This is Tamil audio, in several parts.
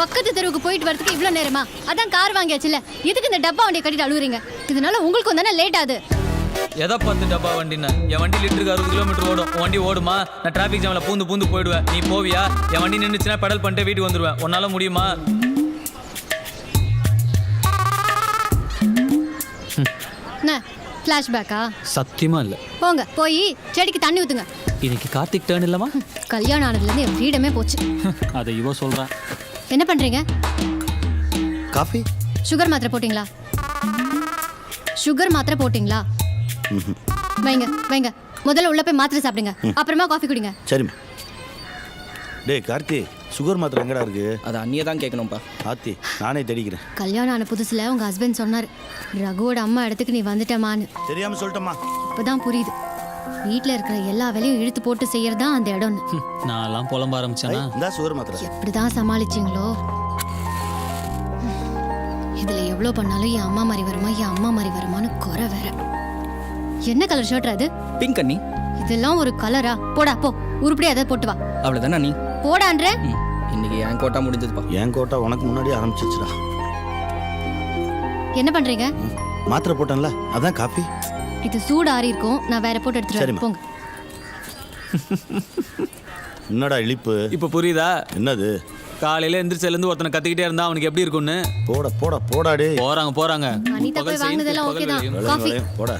பக்கத்து தெருவுக்கு போயிட்டு வரதுக்கு இவ்வளோ நேரமா? அதான் கார் வாங்கியாச்சுல, எதுக்கு இந்த டப்பா வண்டியை கட்டிட்டு அழுவுறீங்க? இதனால உங்களுக்கு தானே லேட் ஆகுது. எதை பார்த்து டப்பா வண்டின்னு? என் வண்டி லிட்டருக்கு 60 கிலோமீட்டர் ஓடும். உன் வண்டி ஓடுமா? நான் டிராஃபிக் ஜாம்ல பூந்து போயிடுவேன். நீ போவியா? என் வண்டி நின்றுச்சுன்னா பெடல் பண்ணிட்டு வீட்டுக்கு வந்துடுவேன். உன்னால முடியுமா? என்ன ஃப்ளாஷ்பேக்கா? சத்தியமா இல்லை. போங்க போய் செடிக்கு தண்ணி ஊற்றுங்க. இன்னைக்கு கார்த்திக் டேர்ன் இல்லைமா? கல்யாணம் ஆனதுலேருந்து என் ஃப்ரீடமே போச்சு. அதை இவ சொல்கிறேன். என்ன பண்ணுறீங்க? காஃபி. சுகர் மாத்திரை போட்டிங்களா? சுகர் மாத்திரை போட்டிங்களா? வைங்க வைங்க, முதல்ல உள்ள போய் மாத்திரை சாப்பிடுங்க, அப்புறமா காஃபி குடிங்க. சரிம்மா. டேய் கார்த்தி, சுகர் மாத்திரை எங்கடா இருக்கு? அதை அண்ணியை தான் கேட்கணும்ப்பா. ஆத்தி, நானே தேடிக்கிறேன். கல்யாணம் ஆன புதுசில் உங்கள் ஹஸ்பண்ட் சொன்னார், ரகுவோட அம்மா இடத்துக்கு நீ வந்துட்டமான்னு. தெரியாமல் சொல்லிட்டம்மா. இப்போதான் புரியுது, வீட்டில் இருக்கிற எல்லா வேலையும் இழுத்து போட்டு செய்யறதா அந்த இடம்னு. நான்லாம் புலம்ப ஆரம்பிச்சேன்னா இந்த சுகர் மாத்திரை எப்படிதான் சமாளிச்சிங்களோ? இதுல எவ்வளோ பண்ணாலும் என் அம்மா மாதிரி வருமா, என் அம்மா மாதிரி வருமானு குறை வேற. என்ன கலர் ஷர்ட் அது? பிங்க் அண்ணி. இதெல்லாம் ஒரு கலரா? போடா போ, உருப்படியா அதை போட்டு வா. அவ்வளோதானே அண்ணி? போடான்ற. இன்னைக்கு என் கோட்டா முடிஞ்சதுப்பா. என் கோட்டா உனக்கு முன்னாடி ஆரம்பிச்சிச்சுடா. என்ன பண்றீங்க? மாத்திரை போட்டேன்ல, அதான் காஃபி. இது சூடு ஆறி இருக்கும், நான் வேற போட்டு எடுத்துட்டு போங்க. என்னடா இழிப்பு? இப்போ புரியுதா? என்னது? காலையில எந்திரிச்சிலேருந்து ஒருத்தனை கத்திக்கிட்டே இருந்தா அவனுக்கு எப்படி இருக்கும்னு. போடாடே. போறாங்க. அனிதா போய் வாங்குனதெல்லாம் ஓகே தான். காஃபி போடா.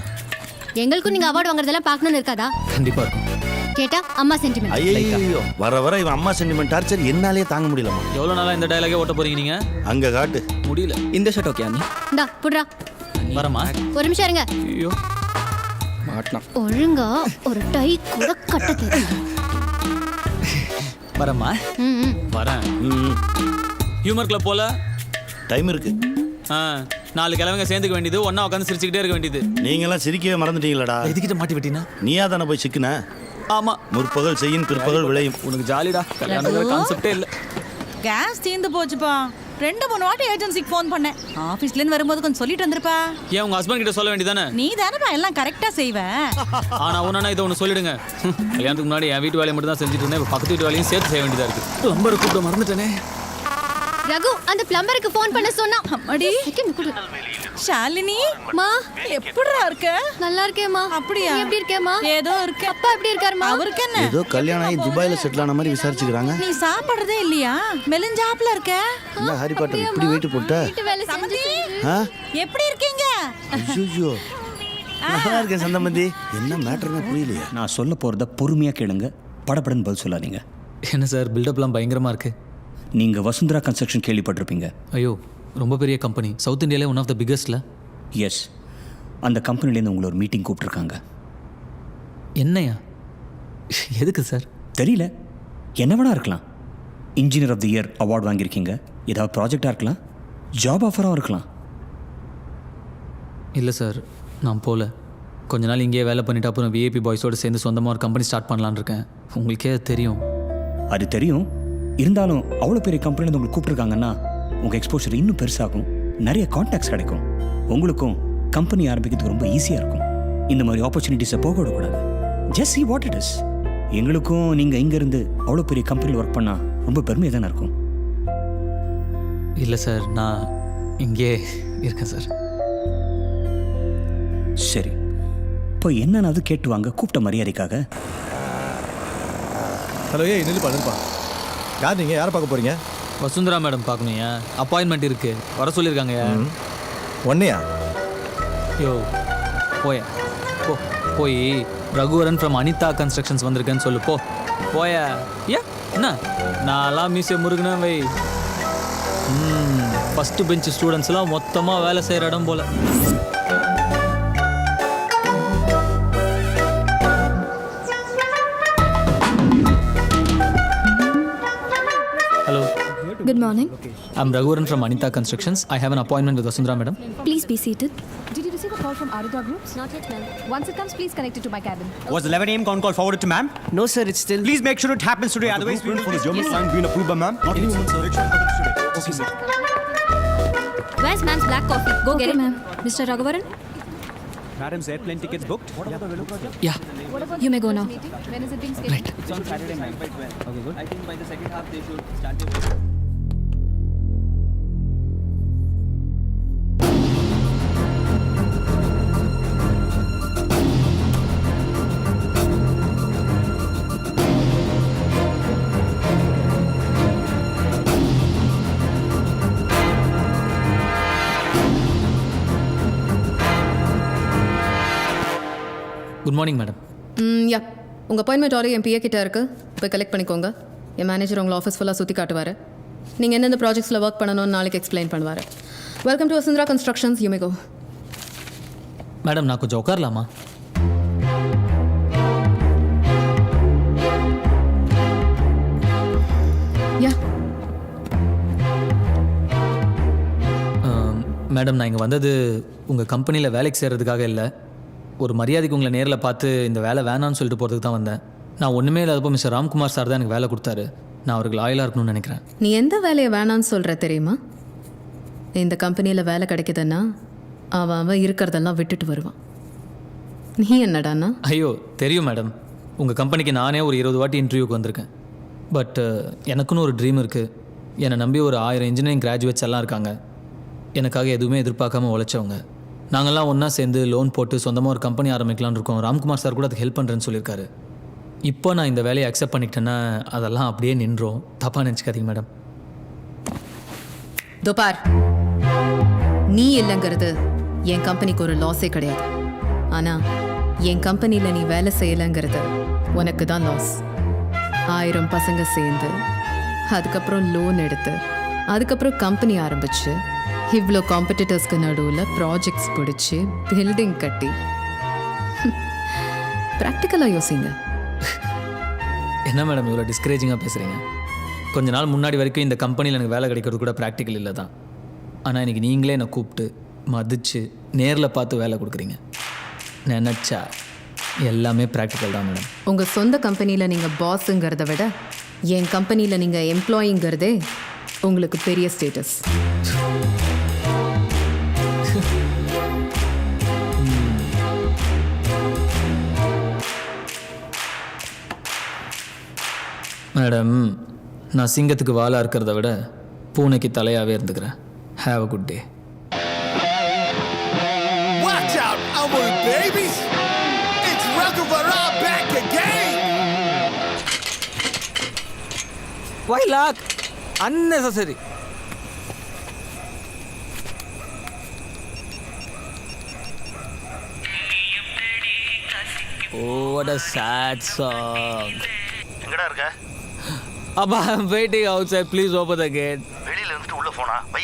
எங்களுக்கும் நீங்க அவார்டு வாங்குறதெல்லாம் பார்க்கணும்னு இருக்காதா? கண்டிப்பா இருக்கும். கேட்டா அம்மா சென்டிமெண்ட். ஐயோ, வர இவன் அம்மா சென்டிமெண்ட் டார்ச்சர் என்னாலே தாங்க முடியலம்மா. எவ்வளவு நாளா இந்த டயலாகே ஓட்ட போறீங்க நீங்க? அங்க காட்டு. முடியல. இந்த ஷர்ட் ஓகே அண்ணி? இந்தா புடுறா. வரமா? ஒரு நிமிஷம் இருங்க. ஐயோ மாட்டலாம். ஒழுங்கா ஒரு டை கூட கட்ட தெரியும். வரமா? வரேன். ஹியூமர் கிளப் போல டைம் இருக்கு. 4 கிழமைங்க சேர்ந்துக்க வேண்டியது, ஒன்னா உட்காந்து சிரிச்சுக்கிட்டே இருக்க வேண்டியது. நீங்களாம் சிரிக்கவே மறந்துட்டீங்களடா. எதுக்கிட்ட மாட்டி விட்டீங்கன்னா? நீயா தானே போய் சிக்குன? ஆமா. முற்பகல் செய்யும் பிற்பகல் விளையும். உனக்கு ஜாலிடா. கல்யாணம் கான்செப்டே இல்ல. கேஸ் தீர்ந்து போச்சுப்பா. 2-3 வாட்டி ஏஜென்சிக்கு ஃபோன் பண்ணேன். ஆஃபீஸ்ல இருந்து வரும்போது கொஞ்சம் சொல்லிட்டு வந்திருப்பா. ஏன் உங்க ஹஸ்பண்ட் கிட்ட சொல்ல வேண்டியதானே? நீ தானேப்பா எல்லாம் கரெக்டா செய்வ. ஆனா ஒன்னா இதை ஒன்று சொல்லிடுங்க. கல்யாணத்துக்கு முன்னாடி என் வீட்டு வேலையை மட்டும் தான் செஞ்சுட்டு இருந்தேன். இப்போ பக்கத்து வீட்டு வேலையும் சேர்த்து செய்ய வேண்டியதா இருக்கு. நம்பர் கூப்பிட மறந்துட்டேனே. ரகு அந்த பிளம்பருக்கு ஃபோன் பண்ண சொன்னா. அம்மாடி ஷாலினி மா, எப்படிடா இருக்க? நல்லா இருக்கேம்மா. அப்படியா? நீ எப்படி இருக்கேம்மா? ஏதோ இருக்கு. அப்பா எப்படி இருக்காருமா? அவருக்கு என்ன? ஏதோ கல்யாணம் ஆகி துபாயில செட்டில் ஆன மாதிரி விசாரிச்சுக்கிறாங்க. நீ சாப்பிடுறதே இல்லையா? மெலிஞ்சாப்ல இருக்க. என்ன ஹாரி பாட்டர் இப்படி வெயிட் போட்ட? வீட்டு வேலை செஞ்சு எப்படி இருக்கீங்க? ஐயோ, நல்லா இருக்கேன் சந்தமதி. என்ன மேட்டர்னு புரியலையா? நான் சொல்ல போகிறத பொறுமையாக கேளுங்க, படப்படன்னு பதில் சொல்லாதீங்க. என்ன சார் பில்டப்லாம் பயங்கரமா இருக்கு. நீங்கள் வசுந்தரா கன்ஸ்ட்ரக்ஷன் கேள்விப்பட்டிருப்பீங்க. ஐயோ, ரொம்ப பெரிய கம்பெனி, சவுத் இந்தியாவிலே ஒன் ஆஃப் த பிக்கஸ்ட்ல. எஸ், அந்த கம்பெனிலேருந்து உங்களை ஒரு மீட்டிங் கூப்பிட்ருக்காங்க. என்னையா? எதுக்கு சார்? தெரியல, என்ன வேணா இருக்கலாம். Engineer of the year award வாங்கியிருக்கீங்க, ஏதாவது ப்ராஜெக்டாக இருக்கலாம், ஜாப் ஆஃபராகவும் இருக்கலாம். இல்லை சார், நான் போகல. கொஞ்ச நாள் இங்கேயே வேலை பண்ணிவிட்டு அப்புறம் விஐபி பாய்ஸோடு சேர்ந்து சொந்தமாக ஒரு கம்பெனி ஸ்டார்ட் பண்ணலான்னு இருக்கேன். உங்களுக்கே அது தெரியும். அது தெரியும், இருந்தாலும் அவ்வளோ பெரிய கம்பெனிலேருந்து உங்களுக்கு கூப்பிட்ருக்காங்கன்னா உங்கள் எக்ஸ்போஷர் இன்னும் பெருசாகும், நிறைய கான்டாக்ட்ஸ் கிடைக்கும், உங்களுக்கும் கம்பெனி ஆரம்பிக்கிறதுக்கு ரொம்ப ஈஸியாக இருக்கும். இந்த மாதிரி ஆப்பர்ச்சுனிட்டிஸை போக விடக்கூடாது. Just see what it is. எங்களுக்கும் நீங்கள் இங்கேருந்து அவ்வளோ பெரிய கம்பெனியில் ஒர்க் பண்ணால் ரொம்ப பெருமையாக தானே இருக்கும். இல்லை சார், நான் இங்கே இருக்கேன் சார். சரி, இப்போ என்னன்னு அது கேட்டு வாங்க, கூப்பிட்ட மரியாதைக்காக. ஹலோ, நில்லுப்பா. யார் நீங்கள்? யாரை பார்க்க போகிறீங்க? வசுந்தரா மேடம் பார்க்கணுயா, அப்பாயின்மெண்ட் இருக்கு, வர சொல்லியிருக்காங்க. ஒன்னையா? யோ போய் ரகுவரன் ஃப்ரம் அனிதா கன்ஸ்ட்ரக்ஷன்ஸ் வந்திருக்கேன்னு சொல்லு. போய என்ன நான்லாம் மீசை முருகனே வை. ஃபஸ்ட்டு பெஞ்ச் ஸ்டூடெண்ட்ஸ்லாம் மொத்தமாக வேலை செய்கிற இடம் போல். Hello. Good morning. I'm Raghuvaran from Anita Constructions. I have an appointment with Vasundhara madam. Please be seated. Did you receive a call from Arita Groups? Not yet, ma'am. Once it comes, please connect it to my cabin. Was the 11 a.m. con call forwarded to ma'am? No sir, it's still. Please make sure it happens today, otherwise we will... For the German sign being approved by ma'am? Not even sir. Okay, sir. Where's ma'am's black coffee? Go get it, ma'am. Mr. Raghuvaran? Madam's airplane tickets booked? Yeah. You may go now. When is it being scheduled? Right. It's on Saturday, ma'am. By 12. Okay, good. I think by the second half they should start their work. Good morning madam. Yeah உங்கள் அப்பாயின்மெண்ட் ஆர்டர் என் பிஏ கிட்ட இருக்குது, போய் கலெக்ட் பண்ணிக்கோங்க. என் மேனேஜர் உங்களை ஆஃபீஸ் ஃபுல்லாக சுற்றி காட்டுவார். நீங்கள் எந்தெந்த ப்ராஜெக்ட்ஸில் ஒர்க் பண்ணணும்னு நாளைக்கு எக்ஸ்பிளைன் பண்ணுவார். Welcome to Vasundhara constructions, you may go. Madam நான் கொஞ்சம் உட்காரலாமா? யா மேடம் நான் இங்கே வந்தது உங்கள் கம்பெனியில் வேலைக்கு சேர்கிறதுக்காக இல்லை. ஒரு மரியாதைக்கு உங்களை நேரில் பார்த்து இந்த வேலை வேணான்னு சொல்லிட்டு போகிறதுக்கு தான் வந்தேன். நான் ஒன்றுமே இல்லாதப்போ மிஸ்டர் ராம்குமார் சார் தான் எனக்கு வேலை கொடுத்தாரு. நான் அவருக்கு லாயலாக இருக்கணும்னு நினைக்கிறேன். நீ எந்த வேலையை வேணான்னு சொல்கிற தெரியுமா? இந்த கம்பெனியில் வேலை கிடைக்குதுன்னா அவன் இருக்கிறதெல்லாம் விட்டுட்டு வருவான். நீ என்னடாண்ணா? ஐயோ தெரியும் மேடம், உங்கள் கம்பெனிக்கு நானே ஒரு 20 வாட்டி இன்டர்வியூக்கு வந்திருக்கேன். பட் எனக்குன்னு ஒரு ட்ரீம் இருக்குது. என்னை நம்பி ஒரு 1000 இன்ஜினியரிங் கிராஜுவேட்ஸ் எல்லாம் இருக்காங்க. எனக்காக எதுவுமே எதிர்பார்க்காம உழைச்சவங்க. நாங்கள்லாம் ஒன்றா சேர்ந்து லோன் போட்டு சொந்தமாக ஒரு கம்பெனி ஆரம்பிக்கலான்னு இருக்கோம். ராம்குமார் சார் கூட அதுக்கு ஹெல்ப் பண்ணுறேன்னு சொல்லியிருக்காரு. இப்போ நான் இந்த வேலையை அக்செப்ட் பண்ணிக்கிட்டேன்னா அதெல்லாம் அப்படியே நின்றோம். தப்பாக நினச்சிக்காதீங்க மேடம். தோபார், நீ இல்லைங்கிறது என் கம்பெனிக்கு ஒரு லாஸே கிடையாது. ஆனால் என் கம்பெனியில் நீ வேலை செய்யலைங்கிறது உனக்கு தான் லாஸ். 1000 பசங்க சேர்ந்து அதுக்கப்புறம் லோன் எடுத்து அதுக்கப்புறம் கம்பெனி ஆரம்பித்து இவ்வளோ காம்படிட்டர்ஸ்க்கு நடுவில் ப்ராஜெக்ட்ஸ் பிடிச்சி பில்டிங் கட்டி ப்ராக்டிக்கலாக யோசிங்க. என்ன மேடம் இவ்வளோ டிஸ்கரேஜிங்காக பேசுகிறீங்க? கொஞ்ச நாள் முன்னாடி வரைக்கும் இந்த கம்பெனியில் எனக்கு வேலை கிடைக்கிறது கூட ப்ராக்டிக்கல் இல்லை தான். ஆனால் இன்றைக்கி நீங்களே என்னை கூப்பிட்டு மதித்து நேரில் பார்த்து வேலை கொடுக்குறீங்க. நினச்சா எல்லாமே ப்ராக்டிக்கல் தான் மேடம். உங்கள் சொந்த கம்பெனியில் நீங்கள் பாஸுங்கிறத விட என் கம்பெனியில் நீங்கள் எம்ப்ளாயிங்கிறதே உங்களுக்கு பெரிய ஸ்டேட்டஸ். மேடம் நான் சிங்கத்துக்கு வாலாக இருக்கிறத விட பூனைக்கு தலையாகவே இருந்துக்கிறேன். Have a good day. Watch out, our babies! It's Raghavara back again! Why lock? Unnecessary. Oh, what a sad song. எங்கடா இருக்க? Abba, I'm waiting outside. Please open the gate. வெளியில இருந்துட்டு உள்ள போனா வை.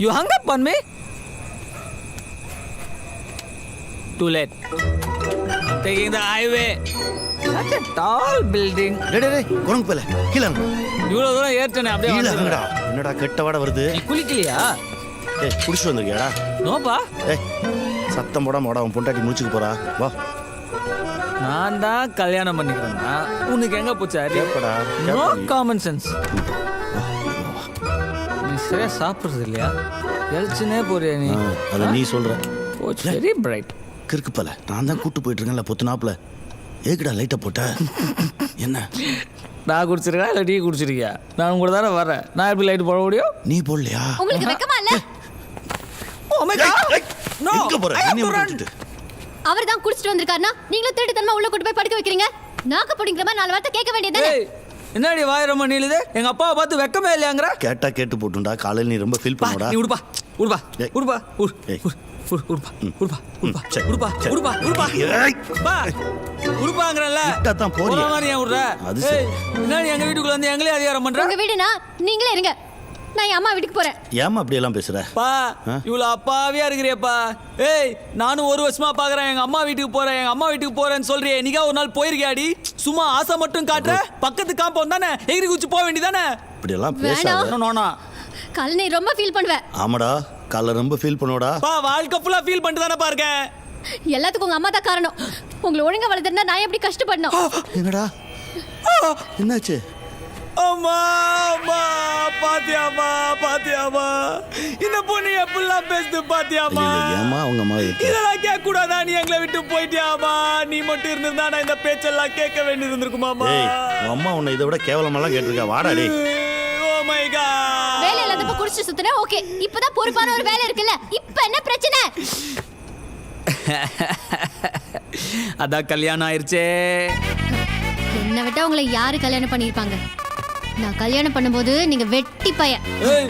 You hung up on me? Too late. I'm taking the highway. Such a tall building. டேய் குரங்கு போல கீழ இறங்கு. இவ்வளோ தூரம் ஏறிட்டேனே அப்படியே கீழ வந்துடுறேன். இறங்குடா. என்னடா கெட்ட வாட வருது? நீ குளிக்கலையா? ஏய் குடிச்சு வந்திருக்கியாடா? நோப்பா. ஏய் சத்தம் போடாம வாடா, உன் பொண்டாட்டி முடிச்சுக்கு போறா. வா. நான் தான் கல்யாணம் பண்ணிக்கிறேன்னா உனக்கு எங்க போச்சு அறிவு? கேப்படா. No common sense. நீ சரியா சாப்பிட்றது இல்லையா? எழுச்சுனே போறியா நீ? அத நீ சொல்ற. போச்சு வெரி பிரைட். கிறுக்கு போல நான் தான் கூட்டு போயிட்டு இருக்கேன்ல பொத்துனாப்புல. ஏக்குடா லைட்டை போட்ட? என்ன நான் குடிச்சிருக்கா இல்லை டீ குடிச்சிருக்கியா? நான் உங்களோட தானே வரேன். நான் எப்படி லைட் போட முடியும்? நீ போடலையா? உங்களுக்கு வெக்கமா இல்ல? Oh my God! No! எங்க போற? I have நீ to run! விட்டுட்டு. அவர் தான் குடிச்சிட்டு வந்திருக்காருனா நீங்களும் திருட்டுத்தனமா உள்ள கூட்டு போய் படுக்க வைக்கிறீங்க. நாக்கு பிடிங்கிற மாதிரி 4 வார்த்தை கேட்க வேண்டியதுதானே? ஏய் என்னடி வாய் ரொம்ப நீளுது? எங்க அப்பாவை பார்த்து வெக்கமே இல்லையாங்கற? கேட்டா கேட்டு போட்டுண்டா. காலையில நீ ரொம்ப ஃபீல் பண்ணுடா. நீ உடுப்பா உடுப்பா ஏய். உடுப்பா ஏய். உடுப்பா உடுப்பா உடுப்பா சரி. உடுப்பா சரி. உடுப்பா உடுப்பா ஏய். பா உடுப்பாங்கறல்ல? விட்டாதான் போறியா? போற மாதிரி ஏன் உடுற? அது சரி. ஏய் என்னடி எங்க வீட்டுக்குள்ள வந்து எங்களே அதிகாரம் பண்ற? உங்க வீடுனா நீங்களே இருங்க. நான் என் அம்மா வீட்டுக்கு போறேன். ஏமா அப்படி எல்லாம் பேசுற? பா இவ்வளோ அப்பாவியா இருக்கிறியப்பா. ஏய் நானும் 1 வருஷமா பாக்குறேன் எங்க அம்மா வீட்டுக்கு போறேன்னு சொல்றியே. நீங்க ஒரு நாள் போயிருக்கியாடி? சும்மா ஆசை மட்டும் காட்டுற. பக்கத்து காம்பவுண்ட் தானே, எகிரி குச்சி போக வேண்டியதானே? இப்படி எல்லாம் வேணாம். பேசாத. நோனா காலைல நீ ரொம்ப ஃபீல் பண்ணுவ. ஆமாடா காலைல ரொம்ப ஃபீல் பண்ணுவடா. பா வாழ்க்கை ஃபுல்லா ஃபீல் பண்ணிட்டு தானே பாருங்க. எல்லாத்துக்கும் உங்க அம்மா தான் காரணம். உங்களை ஒழுங்கா வளர்த்துனா நான் எப்படி கஷ்டப்படணும்? என்னடா என்னாச்சு? அம்மா அம்மா பாத்தியாமா இந்த பொண்ணு எப்படிலாம் பேசுது பாத்தியாமா? ஏமா அவங்க அம்மா இதெல்லாம் கேட்க கூடாதா? நீ எங்களை விட்டு போயிட்டியாமா? நீ மட்டும் இருந்திருந்தா நான் இந்த பேச்செல்லாம் கேட்க வேண்டி இருந்திருக்குமாமா? ஏய் உன் அம்மா உன்னை இதை விட கேவலமெல்லாம் கேட்டிருக்கா. வாடா டேய். Oh my god. வேலை இல்லாதப்ப குடிச்சு சுத்துனா ஓகே. இப்பதான் பொறுப்பான ஒரு வேலை இருக்குல்ல. இப்ப என்ன பிரச்சனை? அதான் கல்யாணம் ஆயிருச்சே. என்ன விட்டா உங்களை யாரு கல்யாணம் பண்ணிருப்பாங்க? நான் கல்யாணம் பண்ணும்போது நீங்க வெட்டி பையன். ஏய்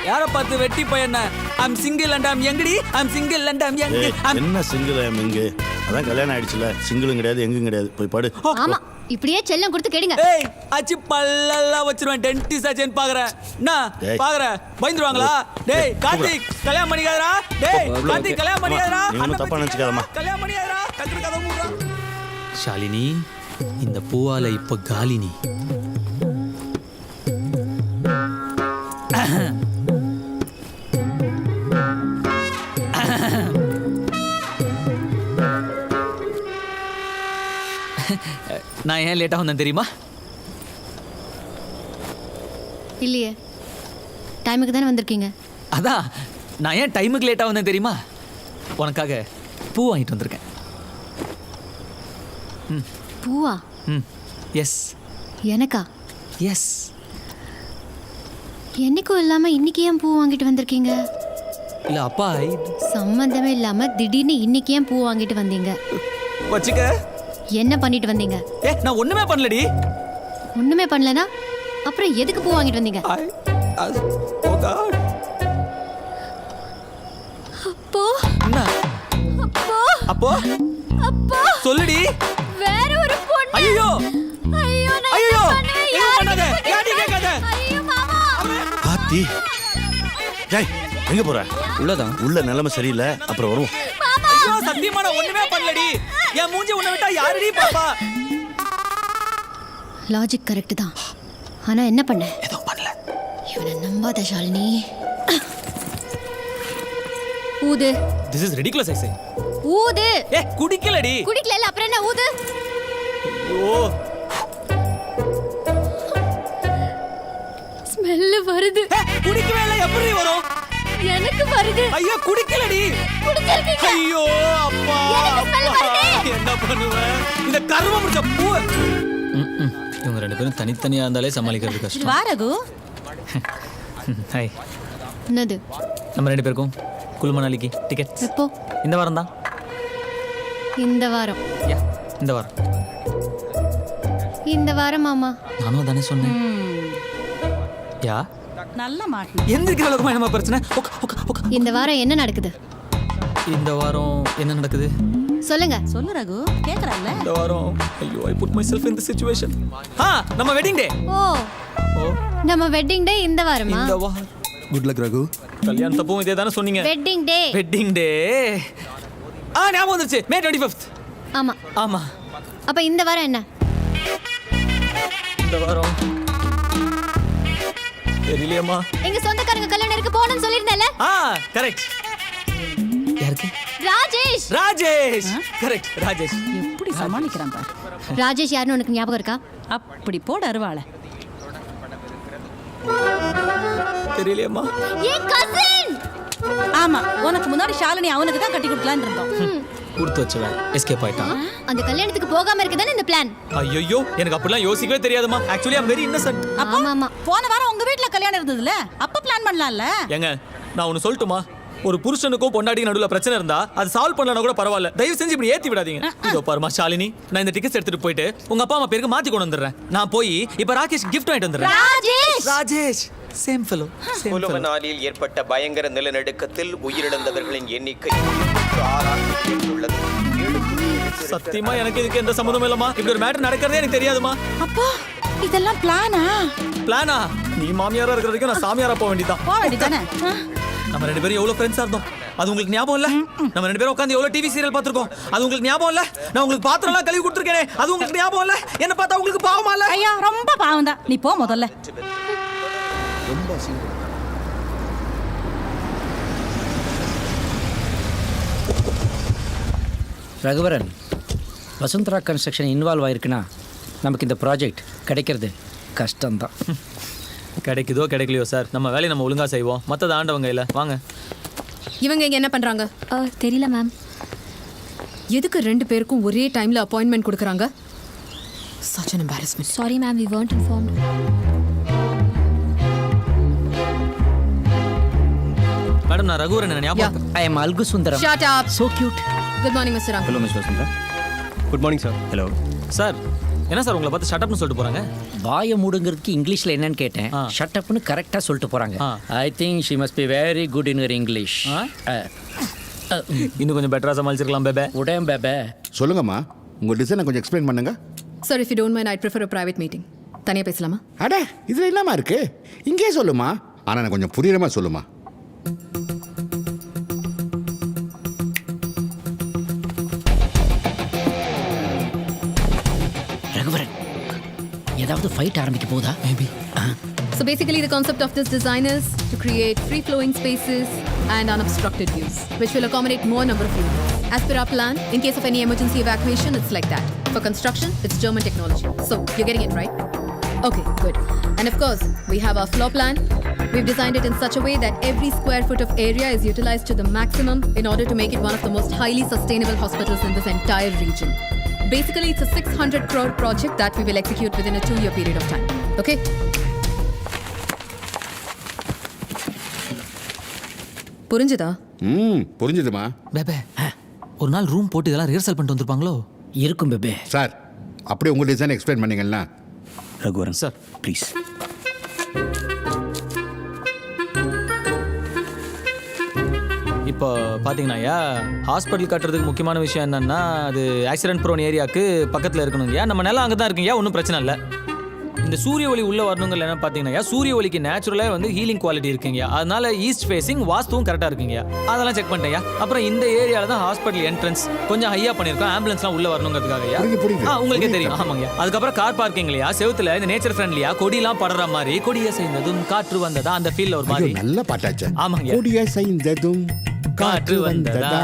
யாரை பார்த்து வெட்டி பையன ஐம் சிங்கிள் அண்ட் ஐம் யங்கடி I'm single and I'm young என்ன சிங்கிள் எங்கு அதான் கல்யாணம் ஆயிடுச்சுல சிங்கிளும் கிடையாது எங்கும் கிடையாது போய் படு ஆமா இப்படியே செல்லம் கொடுத்து கேடுங்க. ஏய் அச்சி பல்லெல்லாம் வச்சிருவேன் டென்டிஸ்ட் ஆச்சேன்னு பாக்குறேன் என்ன டேய். பாக்குறேன் பயந்துருவாங்களா டேய் கார்த்திக் கல்யாணம் பண்ணிக்காதடா டேய் கார்த்திக் கல்யாணம் பண்ணிக்காதடா நீ ஒன்றும் தப்பா நினச்சிக்காதம்மா கல்யாணம் பண்ணிக்காதடா டக்குனு கதவு மூடுடா ஷாலினி இந்த பூவால இப்போ காலினி. நான் ஏன் லேட்டாக வந்தேன் தெரியுமா? இல்லையே டைமுக்கு தானே வந்திருக்கீங்க. அதான் நான் ஏன் டைமுக்கு லேட்டாக வந்தேன் தெரியுமா? உனக்காக பூ வாங்கிட்டு வந்திருக்கேன். பூவா? ம் எஸ் எனக்கா? எஸ். என்னைக்கும் இல்லாம இன்னைக்கு ஏன் பூ வாங்கிட்டு வந்திருக்கீங்க? இல்லை அப்பா சம்பந்தமே இல்லாம திடீர்னு இன்னைக்கு ஏன் பூ வாங்கிட்டு வந்தீங்க? வச்சுக்க என்ன பண்ணிட்டு வந்தீங்க? நான் ஒன்றுமே பண்ணலடி. ஒண்ணுமே பண்ணலனா அப்புறம் எதுக்கு பூ வாங்கிட்டு வந்தீங்க? ஓ காட் அப்போ என்ன அப்போ அப்போ அப்போ சொல்லுடி. வேற ஒரு பொண்ணு. ஐயோ ஐயோ நான் ஐயோ என்ன பண்ணுவேன்? எதுவும் பண்ணாத. யார்கிட்டயும் கேட்காத. ஐயோ மாமா. ஆத்தி டேய் எங்க போற உள்ளதான் உள்ள நிலைமை சரியில்லை அப்புறம் வருவோம் ஐயோ சத்தியமா நான் ஒண்ணுமே பண்ணலடி. என் மூஞ்சி உன்னை விட்டா யாரடி பாப்பா? லாஜிக் கரெக்ட் தான். ஆனா என்ன பண்ண? எதுவும் பண்ணல. இவனை நம்பாத ஷாலினி. ஊது. திஸ் இஸ் ridiculous ஐ சே. ஊது. குடிக்கலடி. குடிக்கல அப்புறம் என்ன ஊது? ஐயோ ஸ்மெல் வருது. குடிக்கவே இல்ல எப்படி வரும்? எனக்கு வருது. ஐயோ குடிக்கலடி. குடிச்சிருக்கீங்க. ஐயோ அப்பா எனக்கு smell வருது. என்ன பண்ணுவேன்? இந்த கரும முடிச்ச பூ. இவங்க ரெண்டு பேரும் தனித்தனியா இருந்தாலே சமாளிக்கிறது கஷ்டம். வா ரகு. ஹாய். என்னது? நம்ம ரெண்டு பேருக்கும் குளு மணாலிக்கு டிக்கெட் எப்போ? இந்த வாரம் தான். இந்த வாரம். யா இந்த வாரம். இந்த வாரம் மாமா. நானும் தானே சொன்னேன். யா நல்ல மாட்டேன். எந்திரிக்கிற அளவுக்கு என்ன பிரச்சனை? இந்த வாரம் என்ன நடக்குது? இந்த வாரம் என்ன நடக்குது? சொல்லுங்க. சொல்லு ரகு கேக்குறல்ல. இந்த வாரம் ஐயோ I put myself in the situation. நம்ம வெட்டிங் டே. ஓ நம்ம வெட்டிங் டே இந்த வாரமா? இந்த வாரம். குட் லக் ரகு கல்யாணத்தப்போ இதே தானே சொன்னீங்க. Wedding day. Wedding day. ஞாபகம் வந்துருச்சு. மே 25th. ஆமா. ஆமா. அப்ப இந்த வாரம் என்ன? இந்த வாரம் தெரியலையம்மா. எங்க சொந்தக்காரங்க கல்யாணம் இருக்கு போணும்னு சொல்லிருந்தேல? கரெக்ட். யாருக்கு? ராஜேஷ். ராஜேஷ். கரெக்ட் ராஜேஷ். எப்படி சமாளிக்கிறான் பாரு. ராஜேஷ் யாருன்னு உனக்கு ஞாபகம் இருக்கா? அப்படி போட அருவாள. தெரியலையம்மா. ஏன் கசின்? ஆமா உனக்கு முன்னாடி ஷாலினி அவனுக்கு தான் கட்டி கொடுக்கலாம்னு இருந்தோம். கொடுத்து வச்சவன் எஸ்கேப் ஆயிட்டான். அந்த கல்யாணத்துக்கு போகாம இருக்கதானே இந்த பிளான். ஐயோ எனக்கு அப்படிலாம் யோசிக்கவே தெரியாதுமா. Actually I am very innocent. ஆமா ஆமா. போன வாரம் உங்க வீட்ல கல்யாணம் இருந்ததுல அப்ப பிளான் பண்ணலாம்ல. ஏங்க நான் ஒன்னு சொல்லட்டுமா? ஒரு புருஷனுக்கும் பொண்டாட்டிக்கு நடுவுல பிரச்சனை இருந்தா அது சால்வ் பண்ணலனா கூட பரவாயில்ல. தயவு செஞ்சு இப்படி ஏத்தி விடாதீங்க. இதோ பாருமா ஷாலினி, நான் இந்த டிக்கெட்ஸ் எடுத்துட்டு போயிட்டு உங்க அப்பா அம்மா பேருக்கு மாத்தி கொண்டு வந்துடுறேன். நான் போய் இப்ப ராகேஷ் gift வாங்கிட்டு வந்துடுறேன். ராஜேஷ். Rajesh same fellow. குளு மணாலியில் ஏற்பட்ட பயங்கர நிலநடுக்கத்தில் உயிரிழந்தவர்களின் எண்ணிக்கை 6 உள்ளது. சத்தியமா எனக்கு இதுக்கு எந்த சம்மந்தமும் இல்லம்மா. இப்படி ஒரு மேட்டர் நடக்கிறதே எனக்கு தெரியாதுமா. அப்பா இதெல்லாம் பிளானா? பிளானா? நீ மாமியாரா இருக்கிற வரைக்கும் நான் சாமியாரா போக வேண்டியதான். போக வேண்டியதானே. நம்ம ரெண்டு பேரும் எவ்வளவு ஃப்ரெண்ட்ஸா இருந்தோம் அது உங்களுக்கு ஞாபகம் இல்ல? நம்ம ரெண்டு பேரும் உட்கார்ந்து எவ்வளவு டிவி சீரியல் பார்த்திருக்கோம் அது உங்களுக்கு ஞாபகம் இல்ல? நான் உங்களுக்கு பாத்திரம் எல்லாம் கழுவி கொடுத்திருக்கேனே அது உங்களுக்கு ஞாபகம் இல்ல? என்ன பார்த்தா உங்களுக்கு பாவமா இல்ல? ஐயா ரொம்ப பாவம் தான். நீ போ முதல்ல. ரொம்ப ரகுவரன், வசுந்தரா கன்ஸ்ட்ரக்ஷன் இன்வால்வ் ஆயிருக்குன்னா நமக்கு இந்த ப்ராஜெக்ட் கிடைக்கிறது கஷ்டம்தான். கிடைக்குதோ கிடைக்கலையோ சார், நம்ம வேலையை நம்ம ஒழுங்கா செய்வோம். மற்றது ஆண்டவங்க இல்லை. வாங்க. இவங்க இங்க என்ன பண்றாங்க? தெரியல மேம். எதுக்கு ரெண்டு பேருக்கும் ஒரே டைம்ல அப்பாயின்மெண்ட் கொடுக்குறாங்க? Such an embarrassment. Sorry ma'am, we weren't informed. Madam நான் ரகுவரன் ஞாபகம். I am Algu Sundaram. Shut up. So cute. Good morning, Mr. Uncle. Hello, Mr. Vasundara. Good morning, sir. Hello. Sir என்ன சார் உங்களை பார்த்து ஷட்டப்னு சொல்லிட்டு போகிறாங்க? வாயை மூடுங்கிறதுக்கு இங்கிலீஷில் என்னன்னு கேட்டேன். ஷட்டப்னு கரெக்டாக சொல்லிட்டு போகிறாங்க. I think she must be very good in your English. இன்னும் கொஞ்சம் பெட்டராக சமாளிச்சிருக்கலாம் பேபே. உடேன் பேபே. சொல்லுங்கம்மா, உங்கள் டிசைனை கொஞ்சம் எக்ஸ்பிளைன் பண்ணுங்க. Sir, if you don't mind, I prefer a private meeting. தனியாக பேசலாமா? அட, இதில் என்னம்மா இருக்கு? இங்கே சொல்லுமா. ஆனால் எனக்கு கொஞ்சம் புரியுற மாதிரி சொல்லுமா. ரகுவரன், ஏதாவது ஃபைட் ஆரம்பிக்க போதா? Maybe. So basically the concept of this design is to create free-flowing spaces and unobstructed views, which will accommodate more number of units. As per our plan, in case of any emergency evacuation, it's like that. For construction, it's German technology. So, you're getting it, right? Okay, good. And of course, we have our floor plan. We've designed it in such a way that every square foot of area is utilized to the maximum in order to make it one of the most highly sustainable hospitals in this entire region. Basically, it's a 600 crore project that we will execute within a 2-year period of time. Okay? புரிஞ்சுதா? புரிஞ்சுதுமா. பேபே, ஒரு நாள் ரூம் போட்டு இதெல்லாம் ரிஹர்சல் பண்ணிட்டு வந்திருப்பாங்களோ? இருக்கும் பேபே. சார், அப்படியே உங்கள் டிசைனை எக்ஸ்பிளைன் பண்ணீங்கன்னா. Raghuvaran sir, please. இப்போ பார்த்தீங்கன்னாயா, ஹாஸ்பிட்டல் கட்டுறதுக்கு முக்கியமான விஷயம் என்னன்னா, அது ஆக்சிடென்ட் ப்ரோன் ஏரியாவுக்கு பக்கத்தில் இருக்கணுங்கய்யா. நம்ம நிலம் அங்கே தான் இருக்குங்கய்யா, ஒன்றும் பிரச்சனை இல்லை. இந்த சூரிய ஒளி உள்ள வரணுங்கள் என்ன பார்த்தீங்கன்னா, சூரிய ஒளிக்கு நேச்சுரலாக வந்து ஹீலிங் குவாலிட்டி இருக்குங்கய்யா. அதனால ஈஸ்ட் ஃபேஸிங் வாஸ்துவும் கரெக்டாக இருக்குங்கய்யா. அதெல்லாம் செக் பண்ணிட்டேயா. அப்புறம் இந்த ஏரியாவில் தான் ஹாஸ்பிட்டல் என்ட்ரன்ஸ் கொஞ்சம் ஹையாக பண்ணியிருக்கோம், ஆம்புலன்ஸ்லாம் உள்ள வரணுங்கிறதுக்காகயா. உங்களுக்கே தெரியும். ஆமாங்க. அதுக்கப்புறம் கார் பார்க்கிங் இல்லையா, செவுத்துல இந்த நேச்சர் ஃப்ரெண்ட்லியா கொடிலாம் படுற மாதிரி, கொடியை செய்ததும் காற்று வந்ததா அந்த ஃபீல்ல ஒரு மாதிரி நல்ல பாட்டாச்சு. ஆமாங்க. கொடியை செய்ததும் காற்று வந்ததா,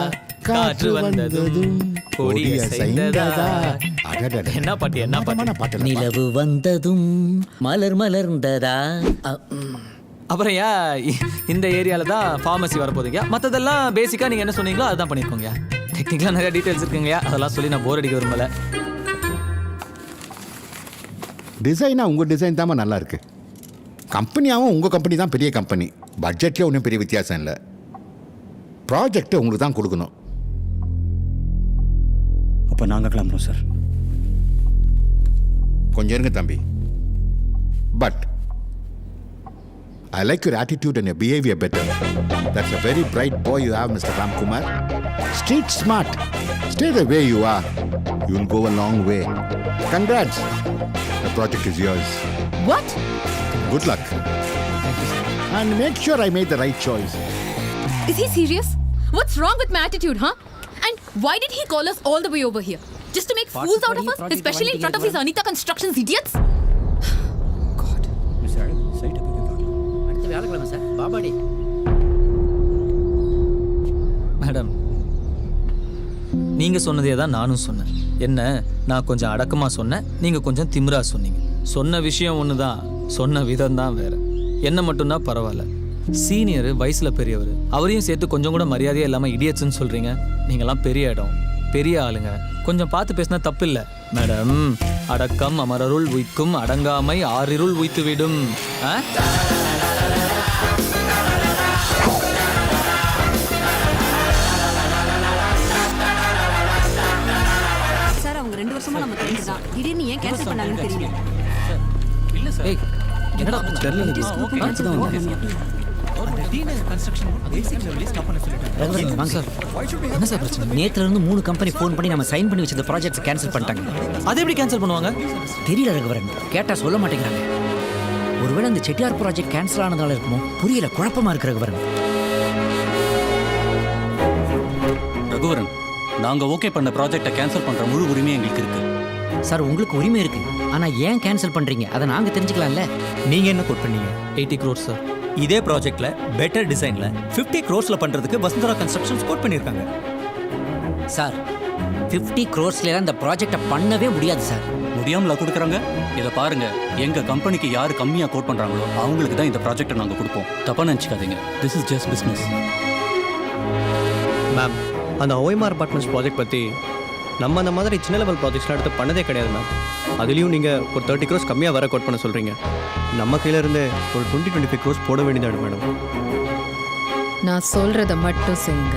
காற்று வந்ததும் கொடியை செய்ததா. என்ன பாட்டு, என்ன பாட்டு. நிலவு வந்ததும் மலர் மலர்ந்ததா. அப்புறம் இந்த ஏரியாவில் தான் ஃபார்மசி வரப்போகுதுங்க. மற்றதெல்லாம் பேசிக்காக நீங்கள் என்ன சொன்னீங்களோ அதுதான் பண்ணியிருக்கோங்க. டெக்னிக்கலாக நிறைய டீட்டெயில்ஸ் இருக்குங்கய்யா, அதெல்லாம் சொல்லி நான் போர் அடிக்க விரும்பலை. டிசைனா உங்கள் டிசைன் தாம்மா நல்லா இருக்கு. கம்பெனியாகவும் உங்கள் கம்பெனி தான் பெரிய கம்பெனி. பட்ஜெட்லேயே ஒன்றும் பெரிய வித்தியாசம் இல்லை. ப்ராஜெக்டை உங்களுக்கு தான் கொடுக்கணும். அப்போ நாங்கள் கிளம்புறோம் சார். கொஞ்சம் இருங்க தம்பி. But I like your attitude and your behavior better. That's a very bright boy you have, Mr. Ramkumar. Street smart. Stay the way you are. You'll go a long way. Congrats. The project is yours. What? Good luck. And make sure I made the right choice. Is he serious? What's wrong with my attitude, huh? And why did he call us all the way over here? Just to make fools out of us? Especially in front of these Anita Constructions idiots? God. அடுத்த வியாழக்கிழமை சார், பாபாடி. மேடம், நீங்கள் சொன்னதே தான் நானும் சொன்னேன். என்ன, நான் கொஞ்சம் அடக்கமாக சொன்னேன், நீங்கள் கொஞ்சம் திமிரா சொன்னீங்க. சொன்ன விஷயம் ஒன்று தான், சொன்ன விதம் தான் வேறு. என்ன மட்டும்தான் பரவாயில்ல. சீனியர், வயசில் பெரியவர், அவரையும் சேர்த்து கொஞ்சம் கூட மரியாதையே இல்லாமல் இடியட்ஸ்ன்னு சொல்கிறீங்க. நீங்களாம் பெரிய இடம், பெரிய ஆளுங்க, கொஞ்சம் பார்த்து பேசினா தப்பு இல்லை மேடம். அடக்கம் அமரருள் உய்க்கும், அடங்காமை ஆறிருள் உய்த்து விடும். சார், அவங்க 2 வருஷமா நம்ம ஃப்ரெண்ட்ஸ் தான். திடீர்னு ஏன் கேன்சல் பண்ணாங்கன்னு தெரியல. இல்லை சார். ஏய், என்னடா தெரியல. என்ன சார் பிரச்சனை? நேத்துல இருந்து 3 கம்பெனி ஃபோன் பண்ணி நம்ம சைன் பண்ணி வச்சிருந்த ப்ராஜெக்ட்ஸ் கேன்சல் பண்ணிட்டாங்க. அதை எப்படி கேன்சல் பண்ணுவாங்க? தெரியல ரகுவரன், கேட்டா சொல்ல மாட்டேங்கிறாங்க. ஒருவேளை அந்த செட்டியார் ப்ராஜெக்ட் கேன்சல் ஆனதால இருக்குமோ, புரியல, குழப்பமா இருக்கு ரகுவரன். ரகுவரன், நாங்க ஓகே பண்ண ப்ராஜெக்டை கேன்சல் பண்ற முழு உரிமை எங்களுக்கு இருக்கு. சார், உங்களுக்கு உரிமை இருக்கு, ஆனா ஏன் கேன்சல் பண்றீங்க அதை நாங்க தெரிஞ்சுக்கலாம்ல. நீங்க என்ன கோட் பண்ணீங்க? 80 crores சார். இதே ப்ராஜெக்ட்ல பெட்டர் டிசைன்ல 50 crores பண்றதுக்கு வசுந்தரா கன்ஸ்ட்ரக்ஷன்ஸ் கோட் பண்ணிருக்காங்க. சார், 50 crores இந்த ப்ராஜெக்டை பண்ணவே முடியாது சார். முடியாமல கொடுக்குறாங்க. இதை பாருங்க, எங்க கம்பெனிக்கு யாரு கம்மியா கோட் பண்றாங்களோ அவங்களுக்கு தான் இந்த ப்ராஜெக்டை நாங்க கொடுப்போம். தப்பா நினைச்சுக்காதீங்க. This is just business. Ma'am, அந்த OMR அபார்ட்மெண்ட்ஸ் ப்ராஜெக்ட் பற்றி நம்ம அந்த மாதிரி சின்ன லெவல் ப்ராஜெக்ட்ஸ்லாம் எடுத்து பண்ணதே கிடையாது மேம். அதுலேயும் நீங்கள் ஒரு 30 crores கம்மியாக வர கோட் பண்ண சொல்கிறீங்க. நம்ம கையில் இருந்து ஒரு 20-25 crores போட வேண்டியது மேடம். நான் சொல்கிறத மட்டும் செய்யுங்க.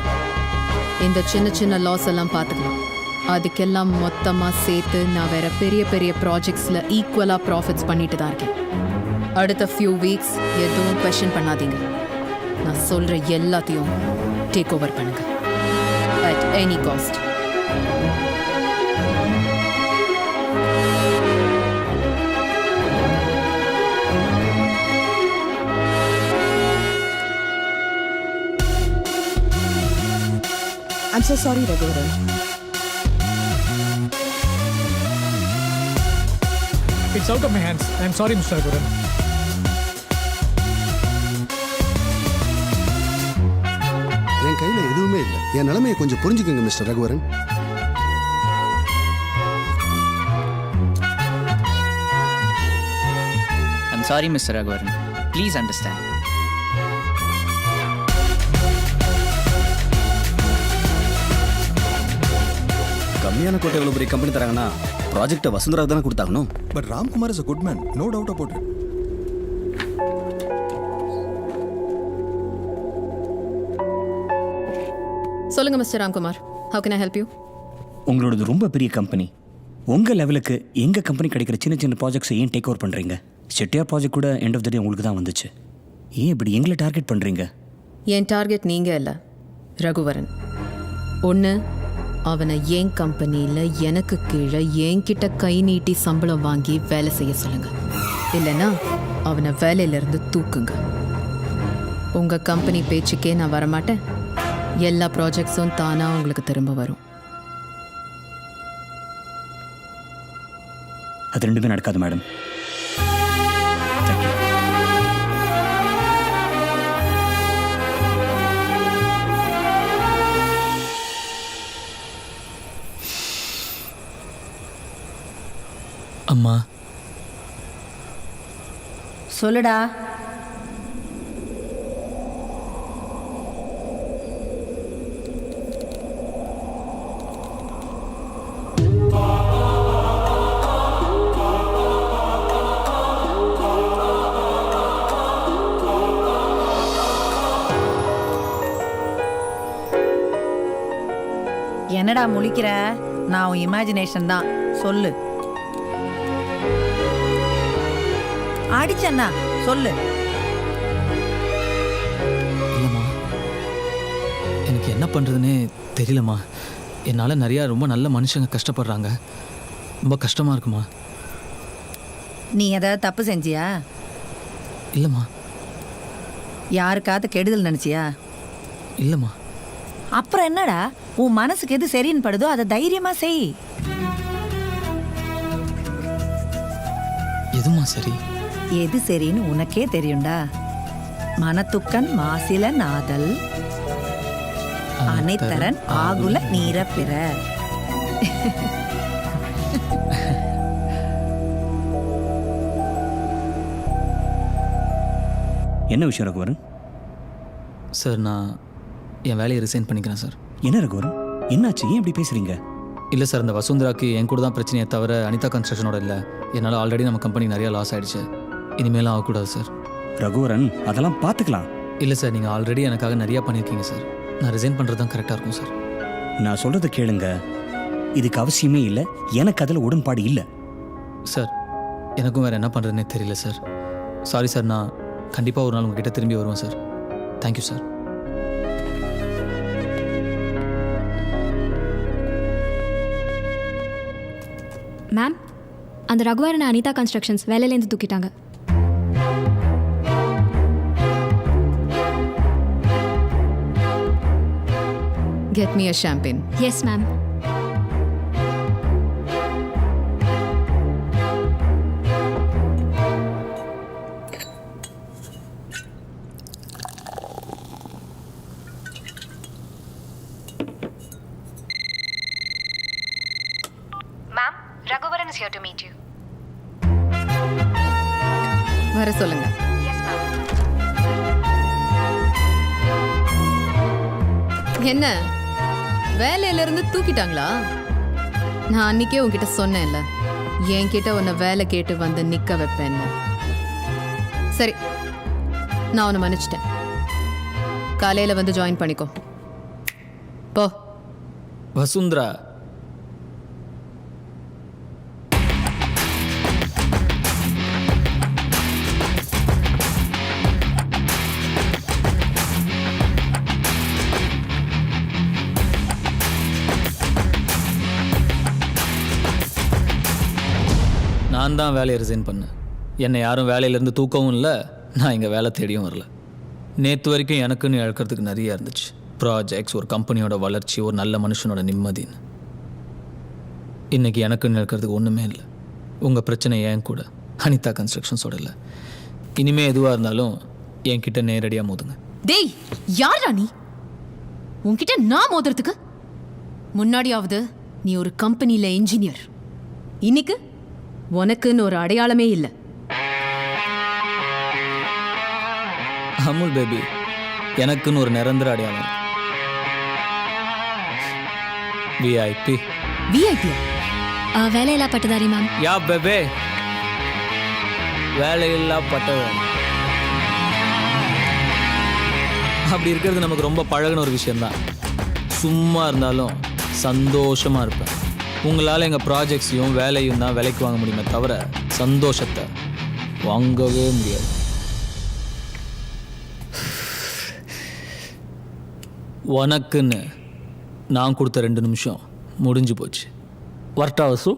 இந்த சின்ன சின்ன லாஸ் எல்லாம் பார்த்துக்கலாம். அதுக்கெல்லாம் மொத்தமாக சேர்த்து நான் வேற பெரிய பெரிய ப்ராஜெக்ட்ஸில் ஈக்குவலாக ப்ராஃபிட்ஸ் பண்ணிட்டு தான் இருக்கேன். அடுத்த ஃபியூ வீக்ஸ் எதுவும் கொஷின் பண்ணாதீங்க. நான் சொல்கிற எல்லாத்தையும் டேக் ஓவர் பண்ணுங்க at any cost. I'm so sorry, Raghuvaran. It's out of my hands. I'm sorry, Mr. Raghuvaran. என் கையில எதுவுமே இல்லை. என் நிலைமையை கொஞ்சம் புரிஞ்சுக்கோங்க mister Raghuvaran. I'm sorry, Mr. Raghuvaran. Please understand. கம்மியான கோட்டை எவ்வளோ பெரிய கம்பெனி தராங்கன்னா ப்ராஜெக்டை வசுந்தரா தானே கொடுத்தாங்கணும். But Ramkumar is a good man. No doubt about it. சொல்லுங்க mister Ramkumar, how can I help you? உங்களோடது ரொம்ப பெரிய கம்பெனி. உங்கள் லெவலுக்கு எங்கள் கம்பெனி கிடைக்கிற சின்ன சின்ன ப்ராஜெக்ட்ஸை ஏன் டேக் ஓவர் பண்ணுறீங்க? செட்டியார் ப்ராஜெக்ட் கூட எண்ட் ஆஃப் த டே உங்களுக்கு தான் வந்துச்சு. ஏன் இப்படி எங்களை டார்கெட் பண்ணுறீங்க? என் டார்கெட் நீங்கள் இல்லை, ரகுவரன். ஒன்று, அவனை என் கம்பெனியில் எனக்கு கீழே என்கிட்ட கை நீட்டி சம்பளம் வாங்கி வேலை செய்ய சொல்லுங்க. இல்லைன்னா அவனை வேலையிலேருந்து தூக்குங்க. உங்கள் கம்பெனி பேச்சுக்கே நான் வரமாட்டேன். எல்லா ப்ராஜெக்ட்ஸும் தானாக உங்களுக்கு திரும்ப வரும். அது ரெண்டுமே நடக்காது மேடம். அம்மா சொல்லுடா. என்னடா முழிக்கிற? நான் உன் இமேஜினேஷன் தான். சொல்லு. அடிச்சண்ணா சொல்லு. இல்லைம்மா, எனக்கு என்ன பண்ணுறதுனே தெரியலம்மா. என்னால் நிறையா ரொம்ப நல்ல மனுஷங்க கஷ்டப்படுறாங்க. ரொம்ப கஷ்டமாக இருக்குமா. நீ ஏதாவது தப்பு செஞ்சியா? இல்லைம்மா. யாருக்காவது கெடுதல் நினைச்சியா? இல்லைம்மா. அப்புறம் என்னடா, உன் மனசுக்கு எது சரின்னு படுதோ அதை தைரியமா செய். எதுமா சரி? எது சரின்னு உனக்கே தெரியும்டா. மனத்துக்கன் மாசில நாதல் அனைத்தரன் ஆகுல நீரப்பிற. என்ன விஷயம் ரகுவரன்? சார், நான் என் வேலையை ரிசைன் பண்ணிக்கிறேன் சார். என்ன ரகுவரன், என்னாச்சு? ஏன் இப்படி பேசுகிறீங்க? இல்லை சார், இந்த வசுந்தராக்கு என் கூட தான் பிரச்சனையே தவிர அனிதா கன்ஸ்ட்ரக்ஷனோட இல்லை. என்னால் ஆல்ரெடி நம்ம கம்பெனி நிறையா லாஸ் ஆகிடுச்சு. இனிமேலாம் ஆகக்கூடாது சார். ரகுவரன், அதெல்லாம் பார்த்துக்கலாம். இல்லை சார், நீங்கள் ஆல்ரெடி எனக்காக நிறையா பண்ணியிருக்கீங்க சார். நான் ரிசைன் பண்ணுறது தான் கரெக்டாக இருக்கும் சார். நான் சொல்கிறத கேளுங்க. இதுக்கு அவசியமே இல்லை. எனக்கு அதில் உடன்பாடு இல்லை. சார், எனக்கும் வேறு என்ன பண்ணுறதுனே தெரியல சார். Sorry sir. நான் கண்டிப்பாக ஒரு நாள் உங்ககிட்ட திரும்பி வருவேன் சார். Thank you sir. மேம், அந்த ரகுவரனை அனிதா கன்ஸ்ட்ரக்ஷன்ஸ் வேலையிலேருந்து தூக்கிட்டாங்க. Get me a champagne. Yes, ma'am. Ma'am, Raghuvaran is here to meet you. வர சொல்லுங்க. Yes, ma'am. என்ன வேலையிலிருந்து தூக்கிட்டாங்களா? நான் அன்னைக்கே உன்கிட்ட சொன்னேன்ல, என்கிட்ட உன்னை வேலை கேட்டு வந்து நிற்க வைப்பேன்னு. சரி, நான் உன்னை மன்னிச்சிட்டேன். காலையில் வந்து ஜாயின் பண்ணிக்கோ. போ. வசுந்தரா, தான் வேலையை ரிசைன் பண்ணேன். என்னை யாரும் வேலையிலேருந்து தூக்கவும் இல்லை, நான் இங்கே வேலை தேடியும் வரல. நேற்று வரைக்கும் எனக்குன்னு இழக்கிறதுக்கு நிறைய இருந்துச்சு. ப்ராஜெக்ட்ஸ், ஒரு கம்பெனியோட வளர்ச்சி, ஒரு நல்ல மனுஷனோட நிம்மதின்னு. இன்றைக்கி எனக்குன்னு இழக்கிறதுக்கு ஒன்றுமே இல்லை. உங்கள் பிரச்சனை ஏன் கூட அனிதா கன்ஸ்ட்ரக்ஷன்ஸோட இல்லை. இனிமேல் எதுவாக இருந்தாலும் என்கிட்ட நேரடியாக மோதுங்க. டேய், யாரா நீ? உன்கிட்ட நான் மோதுறதுக்கு? முன்னாடியாவது நீ ஒரு கம்பெனியில் இன்ஜினியர், இன்னைக்கு உனக்குன்னு ஒரு அடையாளமே இல்லை. அமுல் பேபி, எனக்குன்னு ஒரு நிரந்தர அடையாளம். விஐபி. விஐபியா? வேலையில்லா பட்டதாரி மேம். யா பேபே, வேலையில்லா பட்டதாரி. அப்படி இருக்கிறது நமக்கு ரொம்ப பழகின ஒரு விஷயந்தான். சும்மா இருந்தாலும் சந்தோஷமாக இருப்பேன். உங்களால் எங்கள் ப்ராஜெக்ட்ஸையும் வேலையும் தான் விலைக்கு வாங்க முடியுமே தவிர சந்தோஷத்தை வாங்கவே முடியாது. உனக்குன்னு நான் கொடுத்த 2 நிமிஷம் முடிஞ்சு போச்சு. வரட்டா வசு?